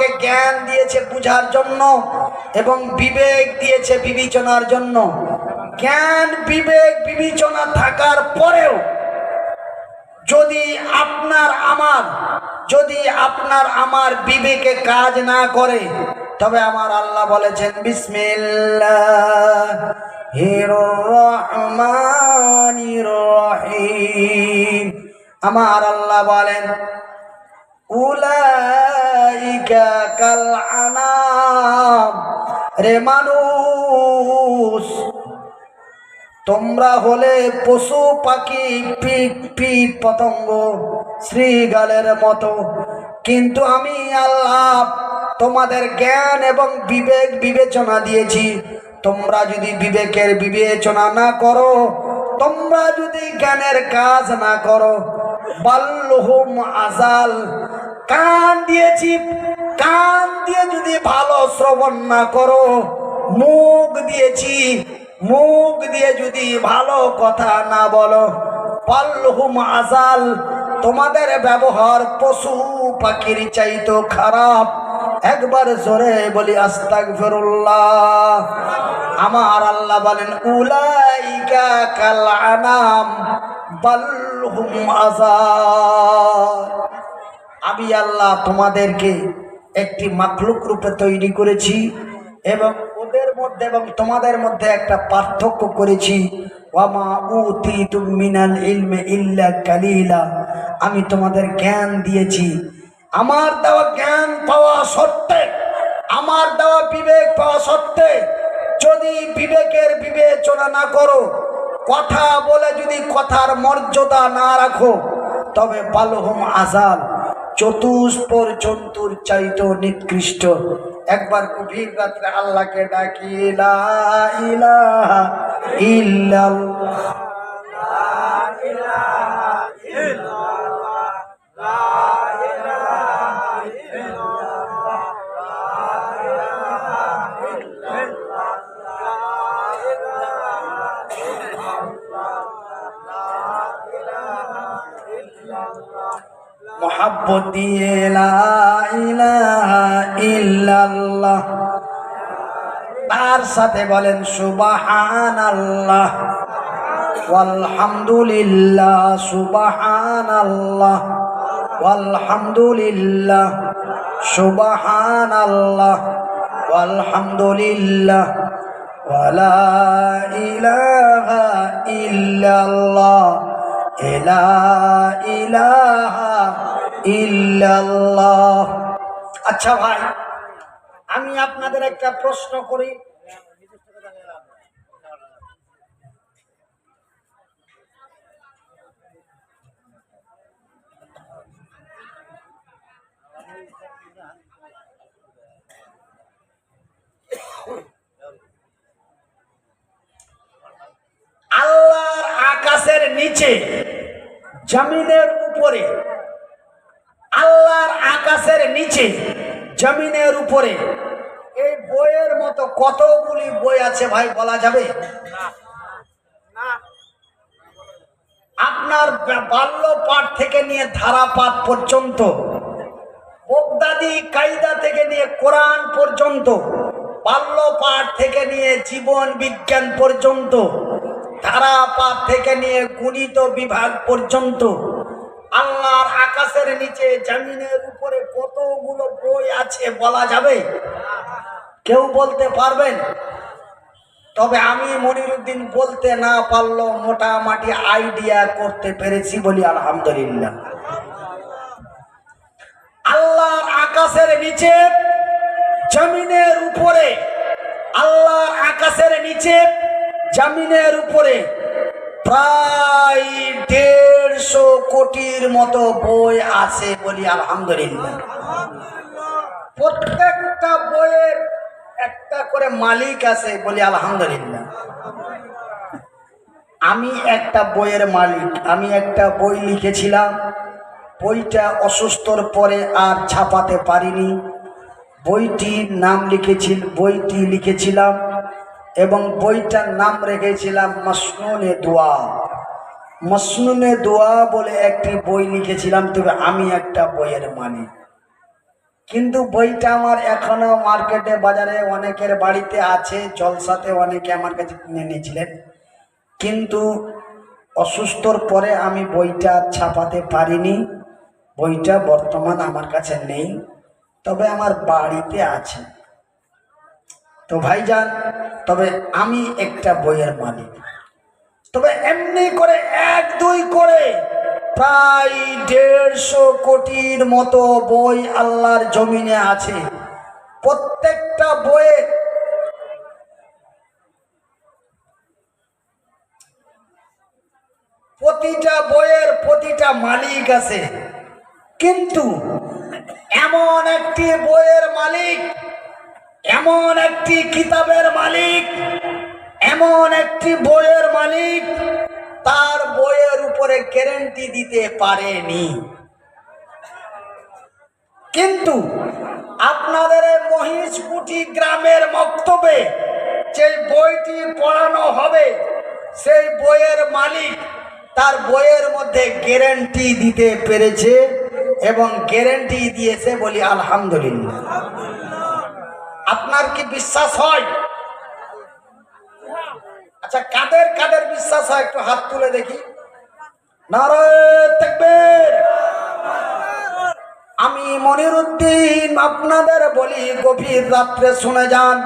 আমাকে জ্ঞান দিয়েছে বুঝার জন্য এবং বিবেক দিয়েছে বিবেচনার জন্য। জ্ঞান বিবেক বিবেচনা থাকার পরেও যদি আপনার আমার বিবেকে কাজ না করে, তবে আমার আল্লাহ বলেছেন বিসমিল্লাহির রহমানির রহিম। আমার আল্লাহ বলেন উলাইকা কাল আনাম, রে মানুষ তোমরা হলে পশু পাখি কীট পতঙ্গ শ্রীগালের মতো, কিন্তু আমি আল্লাহ তোমাদের জ্ঞান এবং বিবেক বিবেচনা দিয়েছি। তোমরা যদি বিবেকের বিবেচনা না করো, তোমরা যদি জ্ঞানের কাজ না করো, বাল্লুহুম আজাল, কান দিয়েছি, কান দিয়ে যদি ভালো শ্রবণ না করো, মুখ দিয়েছি, মুখ দিয়ে যদি ভালো কথা না বলো, বাল্লুহুম আজাল, তোমাদের ব্যবহার পশু পাখির চাইতো খারাপ। একবার জোরে বলি আস্তাগফিরুল্লাহ। আমার আল্লাহ বলেন উলাইকা কাল আনাম বাল্লুহুম আজাল। আমি আল্লাহ তোমাদেরকে একটি মাখলুক রূপে তৈরি করেছি এবং ওদের মধ্যে এবং তোমাদের মধ্যে একটা পার্থক্য করেছি। ওয়ামা উতিতুম মিনাল ইলমি ইল্লা কালিলা, আমি তোমাদের জ্ঞান দিয়েছি। আমার দেওয়া জ্ঞান পাওয়া সত্ত্বে, আমার দেওয়া বিবেক পাওয়া সত্ত্বে যদি বিবেকের বিবেচনা না করো, কথা বলে যদি কথার মর্যাদা না রাখো, তবে বাল্লুহুম আজাল, চতুষ্পর জন্তুর চাইতো নিকৃষ্ট। একবার গভীর রাত্রে আল্লাহকে ডাকি লা ইলাহা ইল্লাল্লাহ, লা ইলাহা ইল্লাল্লাহ, লা ইলাহা ইল্লাল্লাহ, লা ইলাহা ইল্লাল্লাহ, লা ইলাহা ইল্লাল্লাহ। মোহাব্বত দিয়ে লা ইলাহা ইল্লাল্লাহ, তার সাথে বলেন সুবহানাল্লাহ ওয়ালহামদুলিল্লাহ, সুবহানাল্লাহ ওয়ালহামদুলিল্লাহ, সুবহানাল্লাহ ওয়ালহামদুলিল্লাহ, ওয়ালা ইলাহা ইল্লাল্লাহ, লা ইলাহা ইল্লাল্লাহ। আচ্ছা ভাই, আমি আপনাদের একটা প্রশ্ন করি। আল্লাহর আকাশের নিচে জমিনের উপরে, আল্লাহর আকাশের নিচে জমিনের উপরে এই বইয়ের মতো কতগুলি বই আছে ভাই বলা যাবে? আপনার বাল্য পাঠ থেকে নিয়ে ধারা পাঠ পর্যন্ত, বগদাদি কায়দা থেকে নিয়ে কোরআন পর্যন্ত, বাল্য পাঠ থেকে নিয়ে জীবন বিজ্ঞান পর্যন্ত, ধারা পাঠ থেকে নিয়ে গণিত বিভাগ পর্যন্ত, আল্লাহর আকাশের নিচে জমিনের উপরে কতগুলো বই আছে বলা যাবে? কেউ বলতে পারবেন? তবে আমি মনিরুদ্দিন বলতে না পারলেও মোটামুটি আইডিয়া করতে পেরেছি, বলি আলহামদুলিল্লাহ। আল্লাহর আকাশের নিচে জমিনের উপরে, আল্লাহর আকাশের নিচে জমিনের উপরে প্রায় 150 কোটির মতো বই আছে, বলি আলহামদুলিল্লাহ। প্রত্যেকটা বইয়ের একটা করে মালিক আছে, বলি আলহামদুলিল্লাহ। আমি একটা বইয়ের মালিক। আমি একটা বই লিখেছিলাম, বইটা অসুস্থর পরে আর ছাপাতে পারিনি। বইটির নাম বইটি লিখেছিলাম এবং বইটার নাম রেখেছিলাম মসনুনে দোয়া। মসনুনে দোয়া বলে একটি বই লিখেছিলাম। তবে আমি একটা বইয়ের মালিক। কিন্তু বইটা আমার এখনো মার্কেটে বাজারে অনেকের বাড়িতে আছে, জলসাতে অনেকে আমার কাছে কিনে নিয়েছিলেন, কিন্তু অসুস্থর পরে আমি বইটা ছাপাতে পারিনি। বইটা বর্তমান আমার কাছে নেই, তবে আমার বাড়িতে আছে। তো ভাইজান, তবে আমি একটা বইয়ের মালিক। তবে এমনি করে 1-2 করে প্রায় 150 কোটির মতো বই আল্লাহর জমিনে আছে। প্রত্যেকটা বইয়ের প্রতিটা মালিক আছে, কিন্তু এমন একটি বইয়ের মালিক, এমন একটি কিতাবের মালিক, এমন একটি বইয়ের মালিক তার বইয়ের উপরে গ্যারান্টি দিতে পারেনি। কিন্তু আপনাদের মহিষকুটি গ্রামের মক্তবে যে বইটি পড়ানো হবে, সেই বইয়ের মালিক তার বইয়ের মধ্যে গ্যারান্টি দিতে পেরেছে এবং গ্যারান্টি দিয়েছে, বলি আলহামদুলিল্লাহ। আপনার কি বিশ্বাস হয়? আচ্ছা, কাদের কাদের বিশ্বাস হয় একটু হাত তুলে দেখি। নারায়ে তাকবীর। আমি মনিরুদ্দিন আপনাদের বলি, গভীর রাত্রে শুনে যান।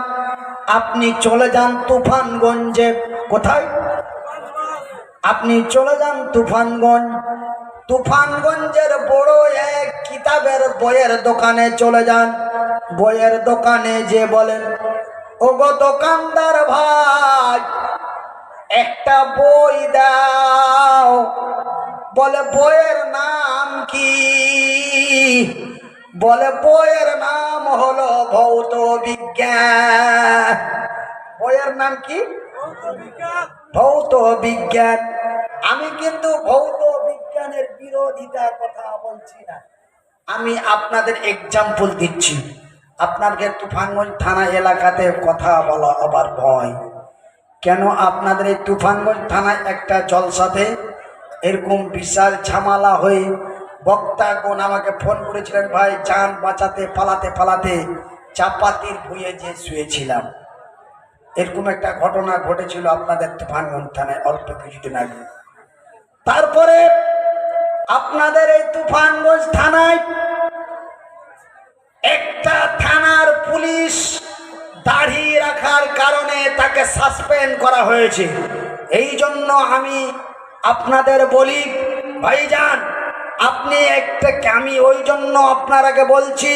আপনি চলে যান তুফানগঞ্জে। কোথায়? আপনি চলে যান তুফানগঞ্জ। তুফানগঞ্জের বড় এক কিতাবের বইয়ের দোকানে চলে যান। বইয়ের দোকানে যে বলেন, ওগো দোকানদার ভাই, একটা বই দাও। বলে বইয়ের নাম কি? বলে বইয়ের নাম হলো ভৌত বিজ্ঞান। বইয়ের নাম কি? ভৌত বিজ্ঞান। আমি কিন্তু ভৌত বিজ্ঞানের বিরোধিতার কথা বলছি না, আমি আপনাদের এক্সাম্পল দিচ্ছি। আপনাদের তুফানগঞ্জ থানা এলাকাতে কথা বলা আবার ভয় কেন? আপনাদের এই তুফানগঞ্জ থানায় একটা জলসাতে এরকম বিশাল ঝামেলা হয়ে বক্তাগণ আমাকে ফোন করেছিলেন, ভাই যান বাঁচাতে পালাতে পালাতে চাপাতির ভুঁয়ে যে শুয়েছিলাম। এরকম একটা ঘটনা ঘটেছিল আপনাদের তুফানগঞ্জ থানায় অল্প কিছুদিন আগে। তারপরে আপনাদের এই তুফানগঞ্জ থানায় একটা থানার পুলিশ দাড়ি রাখার কারণে তাকে সাসপেন্ড করা হয়েছে। এই জন্য আমি আপনাদের বলি, ভাইজান আপনি আমি ওই জন্য আপনারাকে বলছি,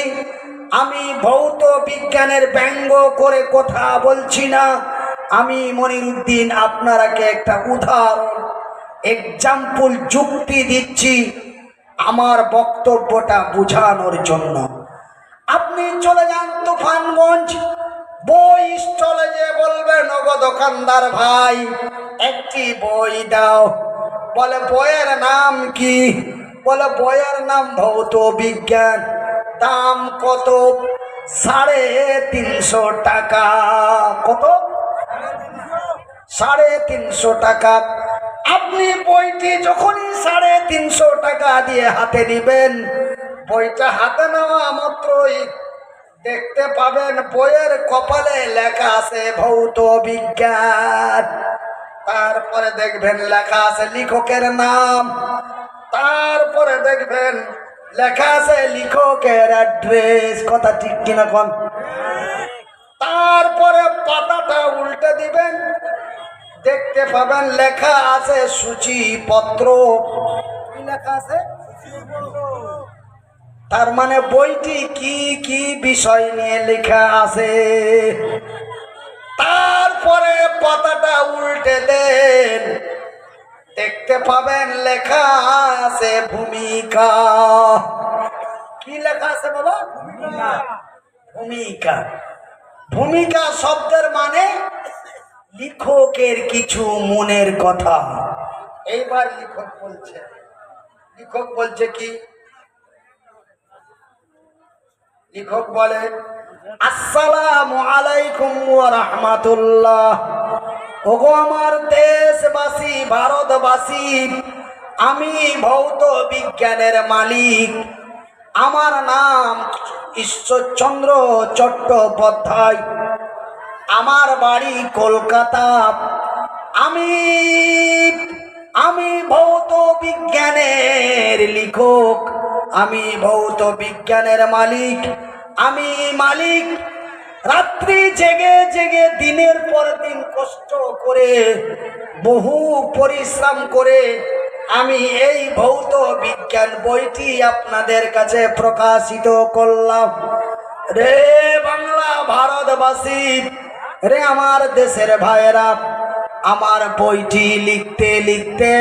আমি ভৌত বিজ্ঞানের ব্যঙ্গ করে কথা বলছি না। আমি মনিরুদ্দিন আপনারাকে একটা উদাহরণ এক্সাম্পল যুক্তি দিচ্ছি আমার বক্তব্যটা বোঝানোর জন্য। আপনি চলে যান তুফানগঞ্জ, বই স্টলে যে বলবেন, ওগো দোকানদার ভাই একটি বই দাও। বলে বইয়ের নাম কি? বলে বইয়ের নাম ভৌত বিজ্ঞান। দাম কত? 350 টাকা। কত? 350 টাকা। আপনি বইটি যখনই 350 টাকা দিয়ে হাতে নিবেন, বইটা হাতে নেওয়া মাত্রই দেখতে পাবেন বইয়ের কপালে লেখা আছে ভৌত বিজ্ঞান। তারপরে দেখবেন লেখা আছে লেখকের নাম, তারপরে দেখবেন লেখা আছে লেখকের অ্যাড্রেস। কথা ঠিক কিনা কোন? তারপরে পাতাটা উল্টে দিবেন, দেখতে পাবেন লেখা আছে সূচিপত্র। কি লেখা আছে? তার মানে বইটি কি কি বিষয় নিয়ে লেখা আছে। তারপরে পাতাটা উল্টে দেন, দেখতে পাবেন লেখা আছে ভূমিকা। কি লেখা আছে বাবা? ভূমিকা। ভূমিকা শব্দের মানে লেখকের কিছু মনের কথা। এইবার লেখক বলছে কি? লেখক বলে, আসসালামু আলাইকুম ওয়া রাহমাতুল্লাহ। ওগো আমার দেশবাসী, ভারতবাসী, আমি ভৌত বিজ্ঞানের মালিক, আমার নাম ঈশ্বরচন্দ্র চট্টোপাধ্যায়, আমার বাড়ি কলকাতা। আমি আমি ভৌত বিজ্ঞানের লেখক, আমি ভৌত বিজ্ঞানের মালিক। আমি মালিক রাত্রি জেগে জেগে দিনের পর দিন কষ্ট করে বহু পরিশ্রম করে আমি এই ভৌত বিজ্ঞান বইটি আপনাদের কাছে প্রকাশিত করলাম। রে বাংলা ভারতবাসী, রে আমার দেশের ভাইয়েরা, আমার বইটি লিখতে লিখতে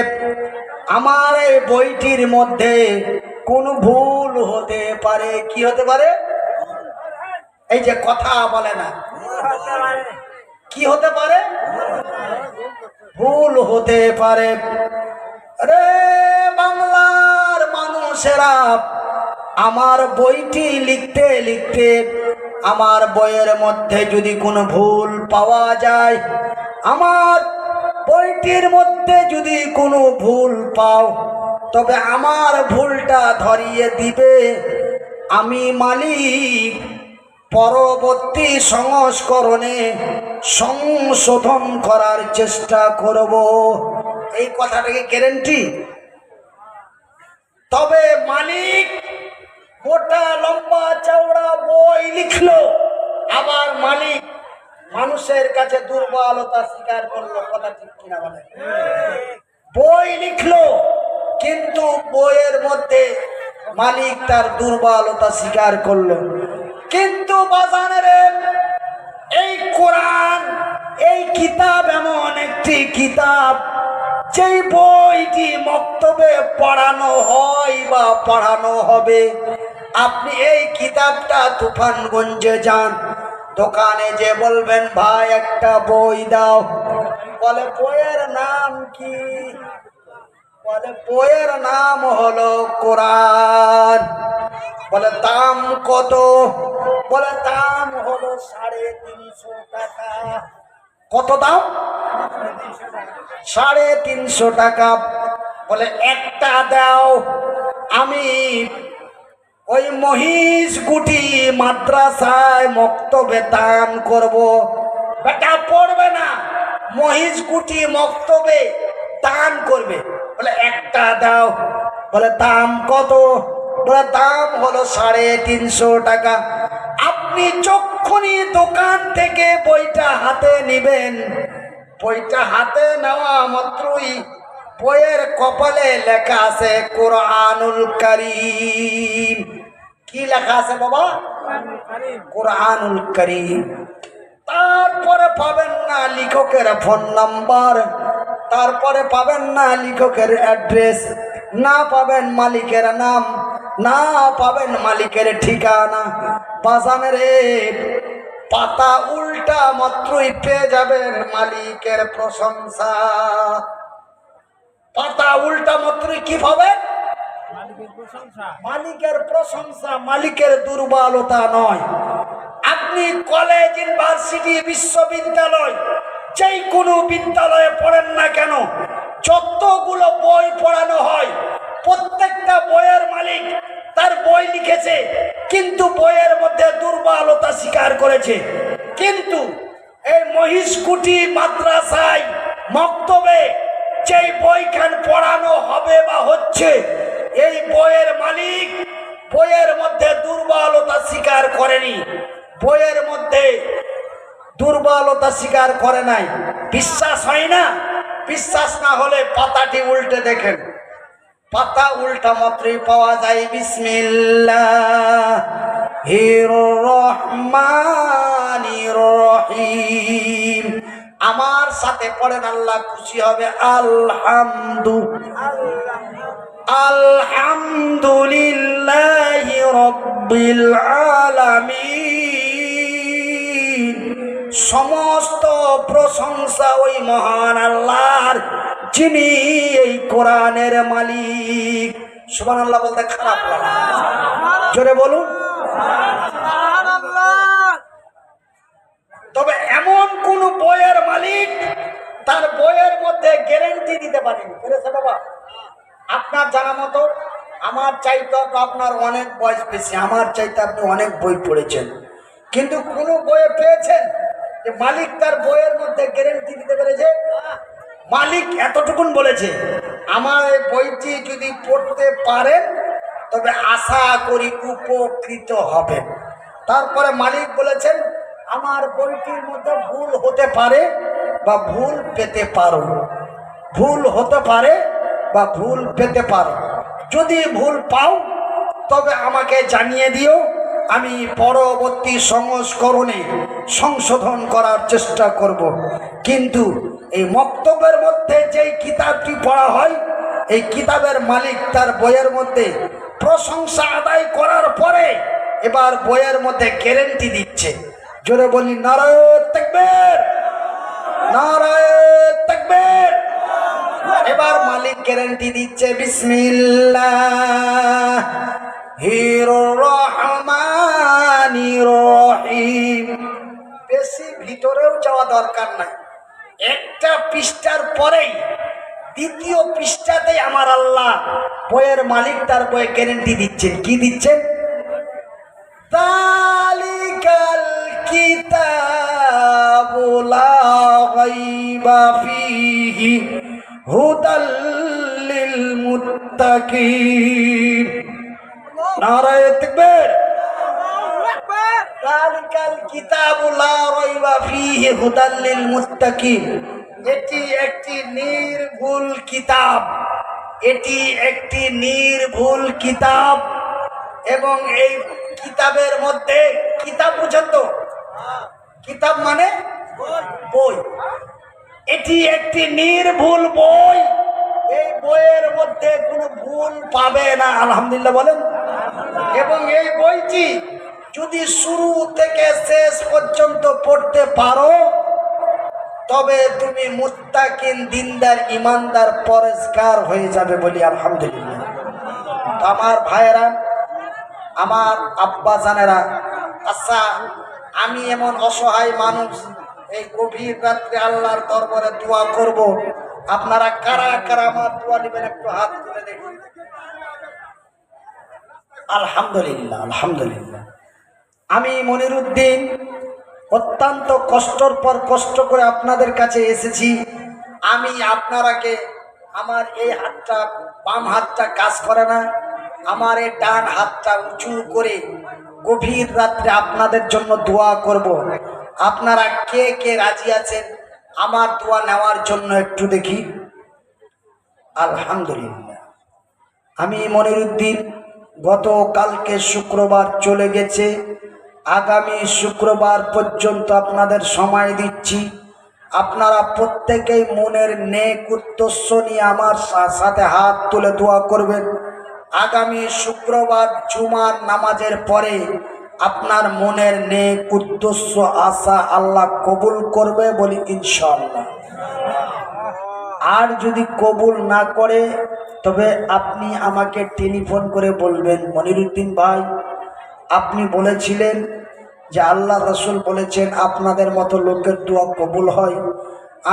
আমার এই বইটির মধ্যে কোন ভুল হতে পারে। কি হতে পারে? এই যে কথা বলে না, কি হতে পারে? ভুল হতে পারে। রে বাংলার মানুষেরা, আমার বইটি লিখতে লিখতে আমার বইয়ের মধ্যে যদি কোনো ভুল পাওয়া যায়, আমার বইটির মধ্যে যদি কোনো ভুল পাও, তবে আমার ভুলটা ধরিয়ে দিবে। আমি মালিক পরবর্তী সংস্করণে সংশোধন করার চেষ্টা করব। এই কথাটাকে গ্যারান্টি। তবে মালিক মোটা লম্বা চওড়া বই লিখলো, আবার মালিক মানুষের কাছে দুর্বলতা স্বীকার করলো। কথা ঠিক কিনা বলে? বই লিখলো কিন্তু বইয়ের মধ্যে মালিক তার দুর্বলতা স্বীকার করলো। কিন্তু বাজানের এই কোরআন, এই কিতাব এমন একটি কিতাব, যেই বইটি মক্তবে পড়ানো হয় বা পড়ানো হবে। আপনি এই কিতাবটা তুফানগঞ্জে যান, দোকানে যে বলবেন ভাই একটা বই দাও, বলে বইয়ের নাম কি? বলে বইয়ের নাম হলো কোরআন। বলে দাম কত? বলে দাম হলো 350 টাকা। কত দাম? 350 টাকা। বলে একটা দাও, আমি ওই মহিষকুটি মাদ্রাসায় মক্তবে দান করব। বেটা পড়বে না, মহিষকুটি মক্তবে দান করবে। বলে একটা দাও। বলে দাম কত? বলে দাম হলো 350 টাকা। আপনি যখনই দোকান থেকে বইটা হাতে নেবেন, বইটা হাতে নেওয়া মাত্রই বইয়ের কপালে লেখা আছে কোরআনুল কারীম। কি লেখা আছে বাবা? কোরআনুল কারীম। তারপরে পাবেন না লেখকের ফোন নাম্বার, তারপরে পাবেন না লেখকের অ্যাড্রেস, না পাবেন মালিকের নাম, না পাবেন মালিকের ঠিকানা। বাজানের পাতা উল্টা মাত্রই পেয়ে যাবেন মালিকের প্রশংসা। পাতা উল্টা মাত্রই কি পাবেন? মালিকের প্রশংসা, মালিকের দুর্বলতা নয়। আপনি কলেজ, ইউনিভার্সিটি, বিশ্ববিদ্যালয়, যেই কোনো বিদ্যালয়ে পড়েন না কেন, যতগুলো বই পড়ানো হয়, প্রত্যেকটা বইয়ের মালিক তার বই লিখেছে, কিন্তু বইয়ের মধ্যে দুর্বলতা স্বীকার করেছে। কিন্তু এই মহিষকুটি মাদ্রাসায় মক্তবে যেই বইখান পড়ানো হবে বা হচ্ছে, এই বইয়ের মালিক বইয়ের মধ্যে দুর্বলতা স্বীকার করেনি, বইয়ের মধ্যে দুর্বলতা স্বীকার করে নাই। বিশ্বাস হয় না? বিশ্বাস না হলে পাতাটি উল্টে দেখেন। পাতা উল্টা মাত্রই পাওয়া যায় বিসমিল্লাহির রহমানির রহিম। আমার সাথে পড়েন, আল্লাহ খুশি হবে। আলহামদুলিল্লাহি রাব্বিল আলামিন। সমস্ত প্রশংসা ওই মহান আল্লাহর, যিনি এই কোরআনের মালিক। সুবহানাল্লাহ বলতে খারাপ লাগে? জোরে বলুন। তবে এমন কোন বইয়ের মালিক তার বইয়ের মধ্যে গ্যারান্টি দিতে পারেনি। পেরেছে বাবা? আপনার জানা মতো আমার চাইতে তো আপনার অনেক বয়স বেশি, আমার চাইতে আপনি অনেক বই পড়েছেন, কিন্তু কোনো বইয়ে পেয়েছেন যে মালিক তার বইয়ের মধ্যে গ্যারেন্টি দিতে পেরেছে? মালিক এতটুকুন বলেছে, আমার এই বইটি যদি পড়তে পারেন তবে আশা করি উপকৃত হবেন। তারপরে মালিক বলেছেন, আমার বইটির মধ্যে ভুল হতে পারে বা ভুল পেতে পারো, ভুল হতে পারে বা ভুল পেতে পারো। যদি ভুল পাও তবে আমাকে জানিয়ে দিও, আমি পরবর্তী সংস্করণে সংশোধন করার চেষ্টা করব। কিন্তু এই মক্তবের মধ্যে যেই কিতাবটি পড়া হয়, এই কিতাবের মালিক তার বইয়ের মধ্যে প্রশংসা আদায় করার পরে এবার বইয়ের মধ্যে গ্যারেন্টি দিচ্ছে। জোরে বলি নারায়ে তাকবীর, নারায়ে তাকবীর। এবার মালিক গ্যারেন্টি দিচ্ছে, বিসমিল্লাহির রহমানির রহিম। বেশি ভিতরেও যাওয়া দরকার নাই, একটা পৃষ্ঠার পরেই দ্বিতীয় পৃষ্ঠাতেই আমার আল্লাহ বইয়ের মালিক তার বইয়ে গ্যারেন্টি দিচ্ছেন। কি দিচ্ছেন? যালিকাল কিতাবু লা রাইবা ফীহি হুদাল লিল মুত্তাকিন। নারায়ে তাকবীর। যালিকাল কিতাবু লা রাইবা ফীহি হুদাল লিল মুত্তাকিন। এটি একটি নির্ভুল কিতাব, এটি একটি নির্ভুল কিতাব। এবং এই কিতাবের মধ্যে, কিতাব বুঝেন তো, কিতাব মানে বই, এটি একটি নির্ভুল বই। এই বইয়ের মধ্যে কোনো ভুল পাবে না, আলহামদুলিল্লাহ বলেন। এবং এই বইটি যদি শুরু থেকে শেষ পর্যন্ত পড়তে পারো তবে তুমি মুত্তাকিন, দিনদার, ইমানদার, পরেজগার হয়ে যাবে, বলি আলহামদুলিল্লাহ। আমার ভাইয়েরা, আমার আব্বা জানেরা, আচ্ছা আমি এমন অসহায় মানুষ, এই গভীর রাত্রে আল্লাহর দরবারে দোয়া করব, আপনারা কারা কারা আমার দোয়া নেবেন একটু হাত তুলে দেখুন। আলহামদুলিল্লাহ, আলহামদুলিল্লাহ। আমি মনিরুদ্দিন অত্যন্ত কষ্টর পর কষ্ট করে আপনাদের কাছে এসেছি। আমি আপনারাকে, আমার এই হাতটা, বাম হাতটা কাজ করে না, আমার এই ডান হাতটা উঁচু করে গভীর রাত্রে আপনাদের জন্য দোয়া করব। আপনারা কে কে রাজি আছেন আমার দোয়া নেওয়ার জন্য একটু দেখি। আলহামদুলিল্লাহ। আমি মনিরুদ্দিন গতকালকে শুক্রবার চলে গেছে, আগামী শুক্রবার পর্যন্ত আপনাদের সময় দিচ্ছি। আপনারা প্রত্যেকেই মনের নেক উদ্দেশ্য নিয়ে আমার সাথে হাত তুলে দোয়া করবেন। আগামী শুক্রবার জুমার নামাজের পরে আপনার মনের নেক উদ্দেশ্য আশা আল্লাহ কবুল করবে, বলি ইনশাআল্লাহ। আর যদি কবুল না করে তবে আপনি আমাকে টেলিফোন করে বলবেন, মনিরুদ্দিন ভাই আপনি বলেছিলেন যে আল্লাহ রসুল বলেছেন আপনাদের মতো লোকের দোয়া কবুল হয়।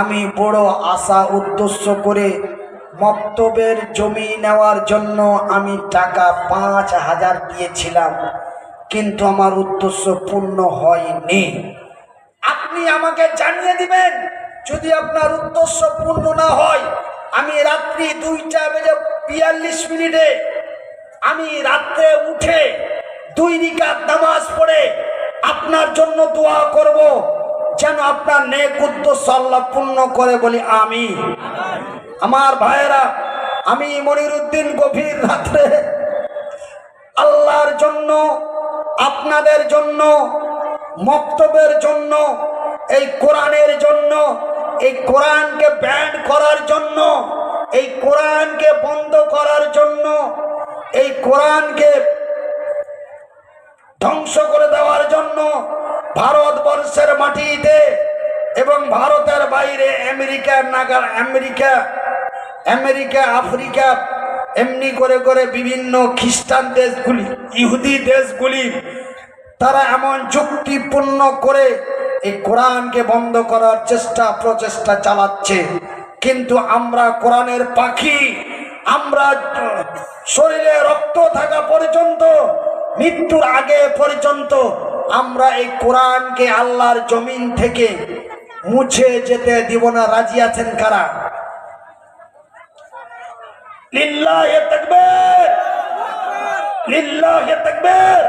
আমি বড় আশা উদ্দেশ্য করে মক্তবের জমি নেওয়ার জন্য আমি টাকা ৫,০০০ দিয়েছিলাম, কিন্তু আমার উদ্দেশ্য পূর্ণ হয়নি। আপনি আমাকে জানিয়ে দিবেন, যদি আপনার উদ্দেশ্য পূর্ণ না হয় আমি রাত্রি 2:42 আমি রাত্রে উঠে 2 রাকাত নামাজ পড়ে আপনার জন্য দোয়া করব, যেন আপনার নেক উদ্দেশ্য আল্লাহ পূর্ণ করে, বলি আমিন। আমার ভাইয়েরা, আমি মনিরুদ্দিন গভীর রাত্রে আল্লাহর জন্য, আপনাদের জন্য, মক্তবের জন্য, এই কোরআনের জন্য, এই কোরআনকে ব্যান করার জন্য, এই কোরআনকে বন্ধ করার জন্য, এই কোরআনকে ধ্বংস করে দেওয়ার জন্য ভারতবর্ষের মাটিতে এবং ভারতের বাইরে আমেরিকা, আফ্রিকা, এমনি করে করে বিভিন্ন খ্রিস্টান দেশগুলি, ইহুদি দেশগুলি, তারা এমন যুক্তিপূর্ণ করে এই কোরআনকে বন্ধ করার প্রচেষ্টা চালাচ্ছে। কিন্তু আমরা কোরআনের পাখি, আমরা শরীরে রক্ত থাকা পর্যন্ত, মৃত্যুর আগে পর্যন্ত আমরা এই কোরআনকে আল্লাহর জমিন থেকে মুছে যেতে দিব না। রাজি আছেন কারা? লিল্লাহি তাকবীর, লিল্লাহি তাকবীর।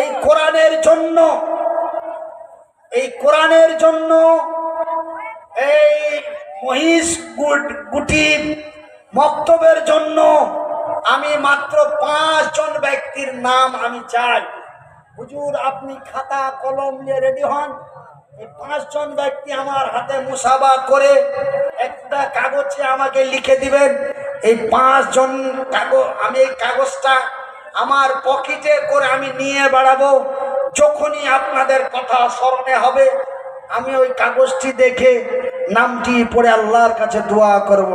এই কোরআনের জন্য, এই কোরআনের জন্য এই মহিষ গুটি মক্তবের জন্য আমি মাত্র 5 জন ব্যক্তির নাম আমি চাই। হুজুর আপনি খাতা কলম নিয়ে রেডি হন। এই 5 জন ব্যক্তি আমার হাতে মুসাফা করে একটা কাগজে আমাকে লিখে দিবেন। এই 5 জন কাগজ, আমি এই কাগজটা আমার পকেটে করে আমি নিয়ে বেড়াবো। যখনই আপনাদের কথা স্মরণে হবে আমি ওই কাগজটি দেখে নামটি পড়ে আল্লাহর কাছে দোয়া করব।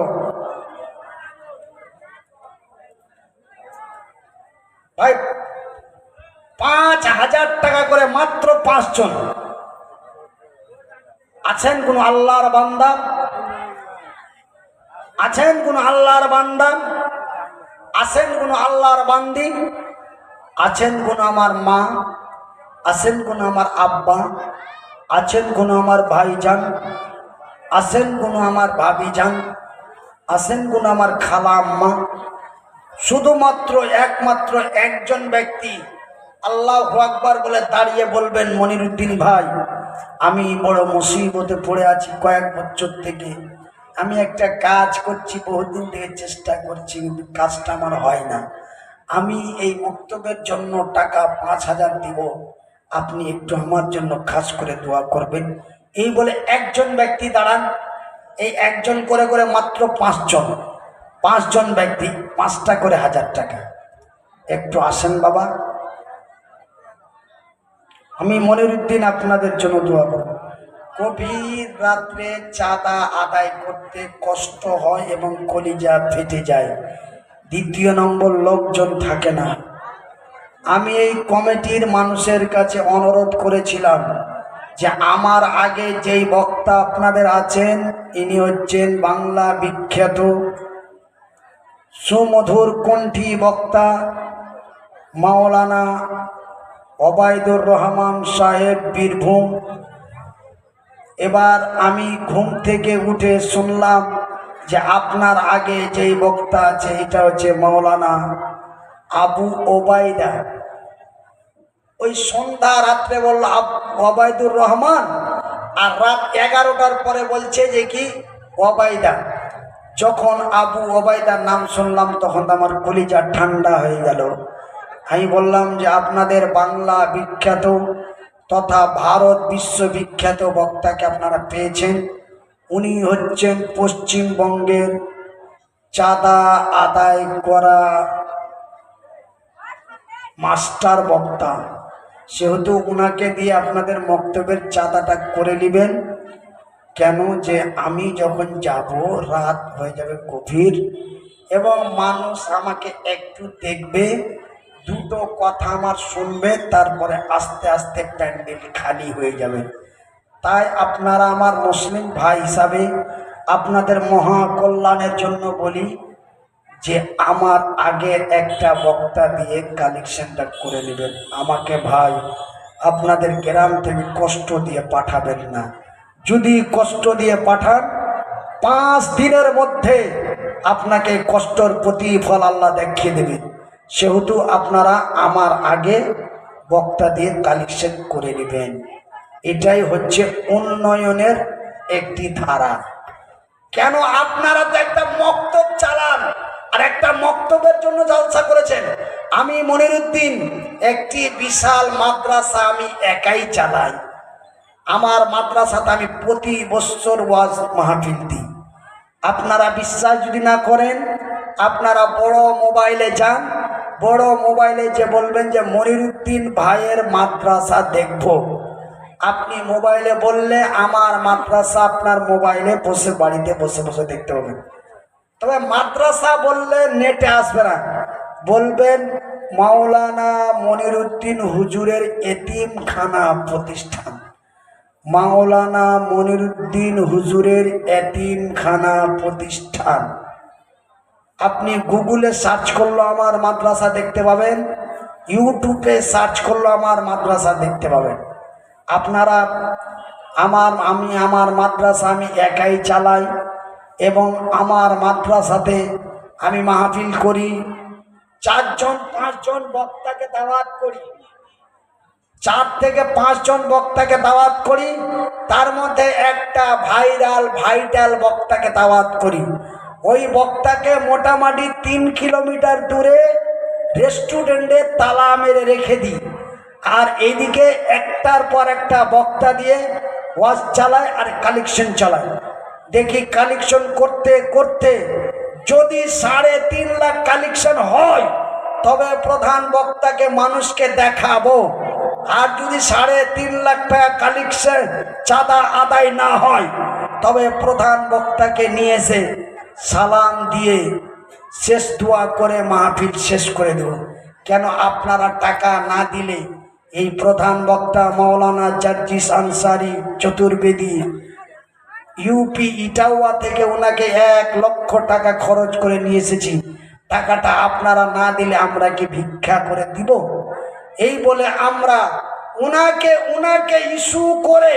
ভাই 5,000 টাকা করে মাত্র 5 জন। আছেন কোন আল্লাহর বান্দা? আছেন কোন আল্লাহর বান্দা? আছেন কোন আল্লাহর বান্দি? আছেন কোন আমার মা? আছেন কোন আমার আব্বা? আছেন কোন আমার ভাইজান? আছেন কোন আমার ভাবিজান? আছেন কোন আমার খালা আম্মা? শুধুমাত্র একমাত্র একজন ব্যক্তি আল্লাহু আকবার বলে দাঁড়িয়ে বলবেন, মনিরুদ্দিন ভাই আমি বড় মুসিবতে পড়ে আছি, কয়েক বছর থেকে আমি একটা কাজ করছি, বহুদিন থেকে চেষ্টা করছি কিন্তু কাজটা আমার হয় না। আমি এই মক্তবের জন্য টাকা 5,000 দিব, আপনি একটু আমার জন্য খাস করে দোয়া করবেন। এই বলে একজন ব্যক্তি দাঁড়ান। এই একজন করে করে মাত্র 5 জন, 5 জন ব্যক্তি 5টা করে 1,000 টাকা। একটু আসেন বাবা, আমি মনিরুদ্দিন আপনাদের জন্য দোয়া করব। গভীর রাত্রে চাঁদা আদায় করতে কষ্ট হয় এবং কলিজা ফেটে যায়। দ্বিতীয় নম্বর, লোকজন থাকে না। আমি এই কমিটির মানুষের কাছে অনুরোধ করেছিলাম যে আমার আগে যেই বক্তা আপনাদের আছেন ইনি হচ্ছেন বাংলা বিখ্যাত সুমধুর কণ্ঠী বক্তা মাওলানা ওবায়দুর রহমান সাহেব, বীরভূম। এবার আমি ঘুম থেকে উঠে শুনলাম যে আপনার আগে যেই বক্তা আছে এটা হচ্ছে মাওলানা আবু ওবায়দা। ওই সন্ধ্যা রাত্রে বলল ওবায়দুর রহমান, আর রাত 11টার পরে বলছে যে কি ওবায়দা। যখন আবু ওবায়দার নাম শুনলাম তখন আমার কলিজা ঠান্ডা হয়ে গেল। আমি বললাম যে আপনাদের বাংলা বিখ্যাত তথা ভারত বিশ্ববিখ্যাত বক্তাকে আপনারা পেয়েছেন। উনি হচ্ছেন পশ্চিমবঙ্গের চাঁদা আদায় করা মাস্টার বক্তা। সেহেতু উনাকে দিয়ে আপনাদের মক্তবের চাঁদাটা করে নেবেন। কেন যে আমি যখন যাব রাত হয়ে যাবে গভীর এবং মানুষ আমাকে একটু দেখবে, দুটো কথা আমার শুনবে, তারপরে আস্তে আস্তে প্যান্ডেল খালি হয়ে যাবে। তাই আপনারা আমার মুসলিম ভাই হিসাবে আপনাদের মহা কল্যাণের জন্য বলি যে আমার আগে একটা বক্তা দিয়ে কালেকশনটা করে নেবেন। আমাকে ভাই আপনাদের গ্রাম থেকে কষ্ট দিয়ে পাঠাবেন না। যদি কষ্ট দিয়ে পাঠান 5 দিনের মধ্যে আপনাকে কষ্টর প্রতিফল আল্লাহ দেখিয়ে দেবে। সেহেতু আপনারা আমার আগে বক্তা দিয়ে কালেকশন করে নেবেন। এটাই হচ্ছে উন্নয়নের একটি ধারা। কেন আপনারা তো একটা মক্তব চালান আর একটা মক্তবের জন্য জলসা করেছেন। আমি মনিরুদ্দিন একটি বিশাল মাদ্রাসা আমি একাই চালাই। আমার মাদ্রাসাতে আমি প্রতি বছর ওয়াজ মাহফিল দিই। আপনারা বিশ্বাস যদি না করেন আপনারা বড় মোবাইলে যান, বড় মোবাইলে যে বলবেন যে মনিরুদ্দিন ভাইয়ের মাদ্রাসা দেখব, আপনি মোবাইলে বললে আমার মাদ্রাসা আপনার মোবাইলে বসে বাড়িতে বসে বসে দেখতে পাবেন। তবে মাদ্রাসা বললে নেটে আসবে না, বলবেন মাওলানা মনিরুদ্দিন হুজুরের এতিমখানা প্রতিষ্ঠান, মাওলানা মনিরুদ্দিন হুজুরের এতিমখানা প্রতিষ্ঠান। আপনি গুগলে সার্চ করলো আমার মাদ্রাসা দেখতে পাবেন, ইউটিউবে সার্চ করলো আমার মাদ্রাসা দেখতে পাবেন। আপনারা আমার মাদ্রাসা আমি একাই চালাই এবং আমার মাদ্রাসাতে আমি মাহফিল করি। 4 জন 5 জন বক্তাকে দাওয়াত করি, 4 থেকে 5 জন বক্তাকে দাওয়াত করি। তার মধ্যে একটা ভাইটাল বক্তাকে দাওয়াত করি। ওই বক্তাকে মোটামুটি 3 কিলোমিটার দূরে রেস্টুরেন্টে তালা মেরে রেখে দিই। আর এইদিকে একটার পর একটা বক্তা দিয়ে ওয়াজ চালায় আর কালেকশন চালায়। দেখি কালেকশন করতে করতে যদি 3.5 লাখ কালেকশন হয় তবে প্রধান বক্তাকে মানুষকে দেখাবো। আর যদি 3.5 লাখ টাকা কালেকশন চাঁদা আদায় না হয় তবে প্রধান বক্তাকে নিয়ে এসে সালাম দিয়ে শেষ দোয়া করে মাহফিল শেষ করে দেব। কেন আপনারা টাকা না দিলে এই প্রধান বক্তা মাওলানা জার্জিস আনসারি চতুর্বেদী ইউপি ইটাওয়া থেকে ওনাকে 1 লক্ষ টাকা খরচ করে নিয়ে এসেছি। টাকাটা আপনারা না দিলে আমরা কি ভিক্ষা করে দিব? এই বলে আমরা উনাকে ইস্যু করে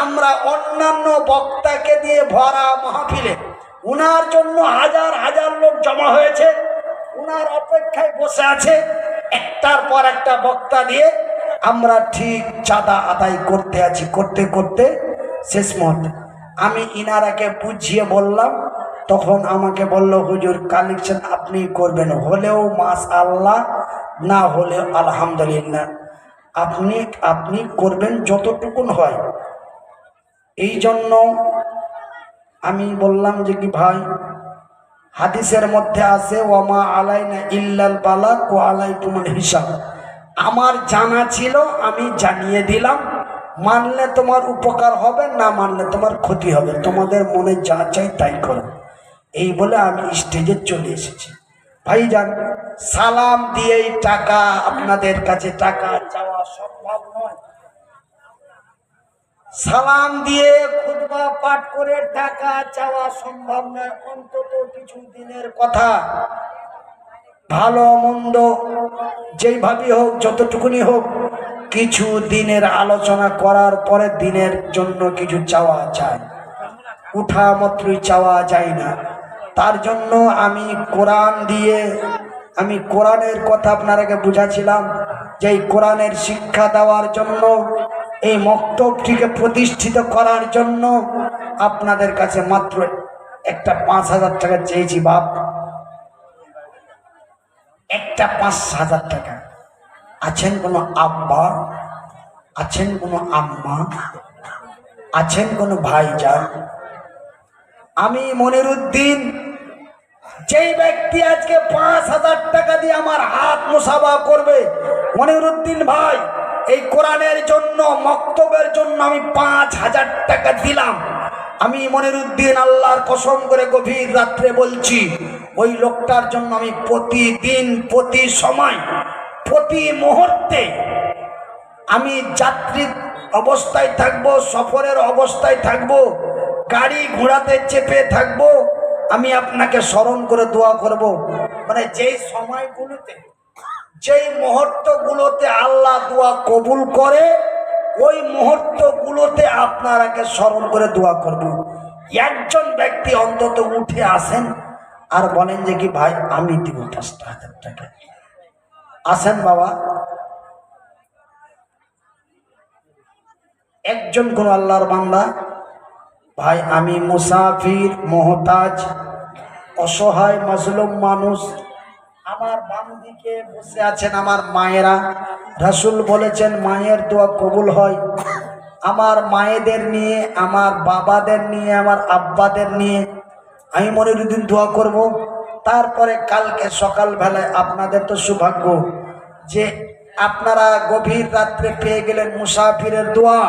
আমরা অন্যান্য বক্তাকে দিয়ে ভরা মাহফিলে উনার জন্য হাজার হাজার লোক জমা হয়েছে, উনার অপেক্ষায় বসে আছে। একটার পর একটা বক্তা দিয়ে আমরা ঠিক চাঁদা আদায় করতে আছি। করতে করতে শেষ মুহূর্তে আমি ইনারাকে বুঝিয়ে বললাম, তখন আমাকে বলল, হুজুর কালেকশন আপনি করবেন, হলেও মাশআল্লাহ, না হলেও আলহামদুলিল্লাহ, আপনি করবেন যতটুকুন হয়। এই জন্য আমি বললাম যে কি ভাই, হাদিসের মধ্যে আছে ওয়ামা আলাইনা ইল্লাল বালাগ ওয়া আলাইকুমুল হিসাব। আমার জানা ছিল, আমি জানিয়ে দিলাম। মানলে তোমার উপকার হবে, না মানলে তোমার ক্ষতি হবে, তোমাদের মনে যা চাই তাই করো। এই বলে আমি স্টেজে চলে এসেছি। ভাইজান, সালাম দিয়েই টাকা, আপনাদের কাছে টাকা চাওয়া সম্ভব নয়। সালাম দিয়ে খুতবা পাঠ করে টাকা চাওয়া সম্ভব নয়। অন্তত কিছু দিনের কথা, ভালো মন্দ যেইভাবে হোক, যতটুকুনি হোক, কিছু দিনের আলোচনা করার পরে দিনের জন্য কিছু চাওয়া যায়, উঠা মাত্রই চাওয়া যায় না। তার জন্য আমি কোরআনের কথা আপনারাকে বুঝাছিলাম যে এই কোরআনের শিক্ষা দেওয়ার জন্য, এই মক্তবটিকে প্রতিষ্ঠিত করার জন্য আপনাদের কাছে মাত্র একটা 5,000 টাকা চেয়েছি। বাপ, একটা 5,000 টাকা। আছেন কোনো আব্বা, আছেন কোনো আম্মা, আছেন কোনো ভাইজান? আমি মনিরুদ্দিন, যেই ব্যক্তি আজকে 5,000 টাকা দিয়ে আমার হাত মুসাফা করবে, মনিরুদ্দিন ভাই এই কোরআনের জন্য, মক্তবের জন্য আমি 5,000 টাকা দিলাম। আমি মনিরুদ্দিন আল্লাহর কসম করে গভীর রাত্রে বলছি, ওই লোকটার জন্য আমি প্রতিদিন, প্রতি সময়, প্রতি মুহূর্তে, আমি যাত্রী অবস্থায় থাকবো, সফরের অবস্থায় থাকবো, গাড়ি ঘোড়াতে চেপে থাকবো, আমি আপনাকে স্মরণ করে দোয়া করব। মানে যেই সময়গুলোতে, যেই মুহূর্তগুলোতে আল্লাহ দোয়া কবুল করে, ওই মুহূর্তগুলোতে আপনারাকে স্মরণ করে দোয়া করব। একজন ব্যক্তি অন্তত উঠে আসেন আর বলেন যে কি ভাই আমি দিব 5,000 টাকা। আসেন বাবা, একজন কোন আল্লাহর বান্দা, ভাই আমি মুসাফির, মুহতাজ, অসহায়, মাজলুম মানুষ, আমার বাম দিকে বসে আছেন আমার মায়েরা। রাসূল বলেছেন মায়ের দোয়া কবুল হয়। আমার মায়েদের নিয়ে, আমার বাবাদের নিয়ে, আমার আব্বাদের নিয়ে আমি মনিরুদ্দিন দোয়া করব। তারপরে কালকে সকালবেলায় আপনাদের তো সৌভাগ্য যে আপনারা গভীর রাত্রে পেয়ে গেলেন মুসাফিরের দোয়া,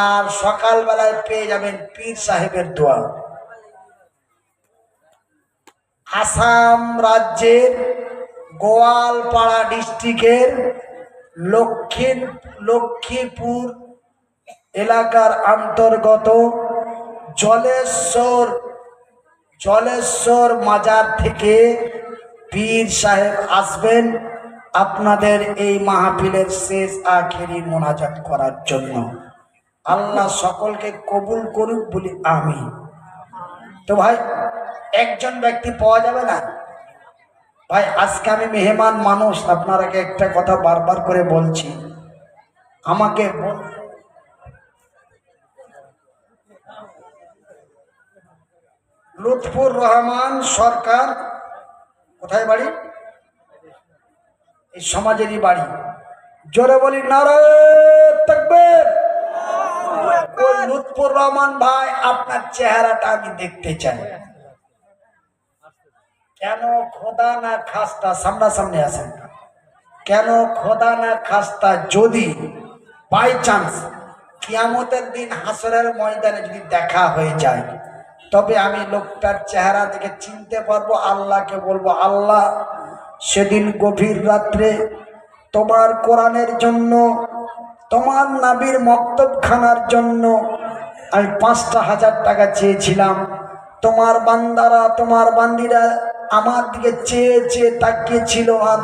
আর সকালবেলায় পেয়ে যাবেন পীর সাহেবের দোয়া। আসাম রাজ্যের গোয়ালপাড়া ডিস্ট্রিক্টের লক্ষ্মীপুর এলাকার অন্তর্গত জলেশ্বর জলেশ্বর মাজার থেকে পীর সাহেব আসবেন আপনাদের এই মাহফিলের শেষ আখেরি মোনাজাত করার জন্য। আল্লাহ সকলকে কবুল করুক বলি আমি। তো ভাই একজন ব্যক্তি পাওয়া যাবে না ভাই? আজকে আমি মেহমান মানুষ, আপনারাকে একটা কথা বারবার করে বলছি, আমাকে লুৎফুর রহমান সরকার কোথায় বাড়ি? এই সমাজেরই বাড়ি। জোরে বলি নারায়ে তাকবীর। ওই লুৎফুর রহমান ভাই আপনার চেহারাটা আমি দেখতে চাই। কেন খোদা না খাস্তা সামনাসামনি আসেন? কেন খোদা না খাস্তা যদি বাই চান্স কিয়ামতের দিন হাসরের ময়দানে যদি দেখা হয়ে যায়, তবে আমি লোকটার চেহারা দেখে চিনতে পারবো, আল্লাহকে বলবো আল্লাহ সেদিন গভীর রাত্রে তোমার কোরআনের জন্য, তোমার নবীর মক্তবখানার জন্য আমি 5,000 টাকা চেয়েছিলাম। তোমার বান্দারা, তোমার বান্দিরা আমার দিকে চেয়ে চেয়ে তাকিয়েছিল আর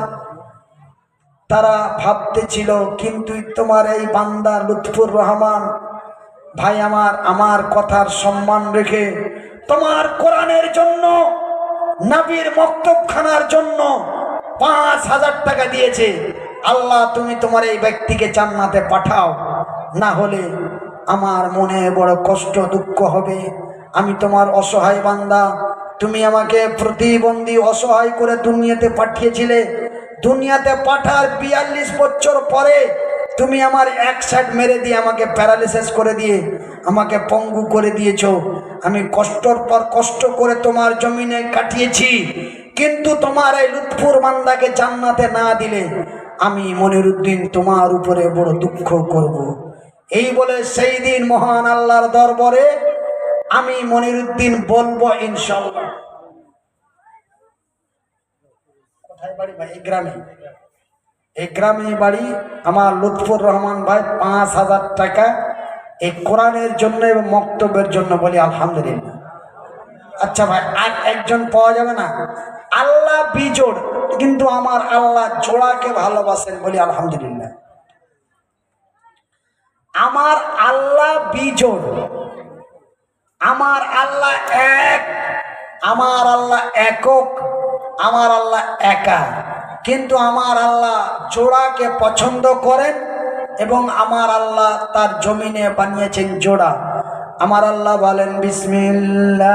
তারা ভাবতেছিল, কিন্তু তোমার এই বান্দা লুৎফুর রহমান ভাই আমার কথার সম্মান রেখে তোমার কোরআনের জন্য, নবীর মক্তবখানার জন্য 5,000 টাকা দিয়েছে। আল্লাহ তুমি তোমার এই ব্যক্তিকে জান্নাতে পাঠাও, না হলে আমার মনে বড় কষ্ট দুঃখ হবে। আমি তোমার অসহায় বান্দা, তুমি আমাকে প্রতিবন্ধী অসহায় করে দুনিয়াতে পাঠিয়েছিলে। দুনিয়াতে পাঠার 42 বছর পরে তুমি আমার এক সাইড মেরে দিয়ে আমাকে প্যারালিসিস করে দিয়ে আমাকে পঙ্গু করে দিয়েছো। আমি কষ্টর পর কষ্ট করে তোমার জমিনে কাটিয়েছি, কিন্তু তোমার এই লুৎফুর বান্দাকে জান্নাতে না দিলে আমি মনিরুদ্দিন তোমার উপরে বড় দুঃখ করব। এই বলে সেই দিন মহান আল্লাহর দরবারে আমি মনিরুদ্দিন বলবো ইনশাআল্লাহ। কোথায় বাড়ি ভাই? এই গ্রামে বাড়ি আমার লুৎফুর রহমান ভাই 5,000 টাকা এই কোরআনের জন্য এবং মক্তবের জন্য, বলি আলহামদুলিল্লাহ। আচ্ছা ভাই আর একজন পাওয়া যাবে না? আল্লাহ বিজোড়, কিন্তু আমার আল্লাহ জোড়াকে ভালোবাসেন, বলি আলহামদুলিল্লাহ। আমার আল্লাহ বিজোড়, আমার আল্লাহ এক, আমার আল্লাহ একক, আমার আল্লাহ একা, কিন্তু আমার আল্লাহ জোড়াকে পছন্দ করেন এবং আমার আল্লাহ তার জমিনে বানিয়েছেন জোড়া। আমার আল্লাহ বলেন বিসমিল্লাহ।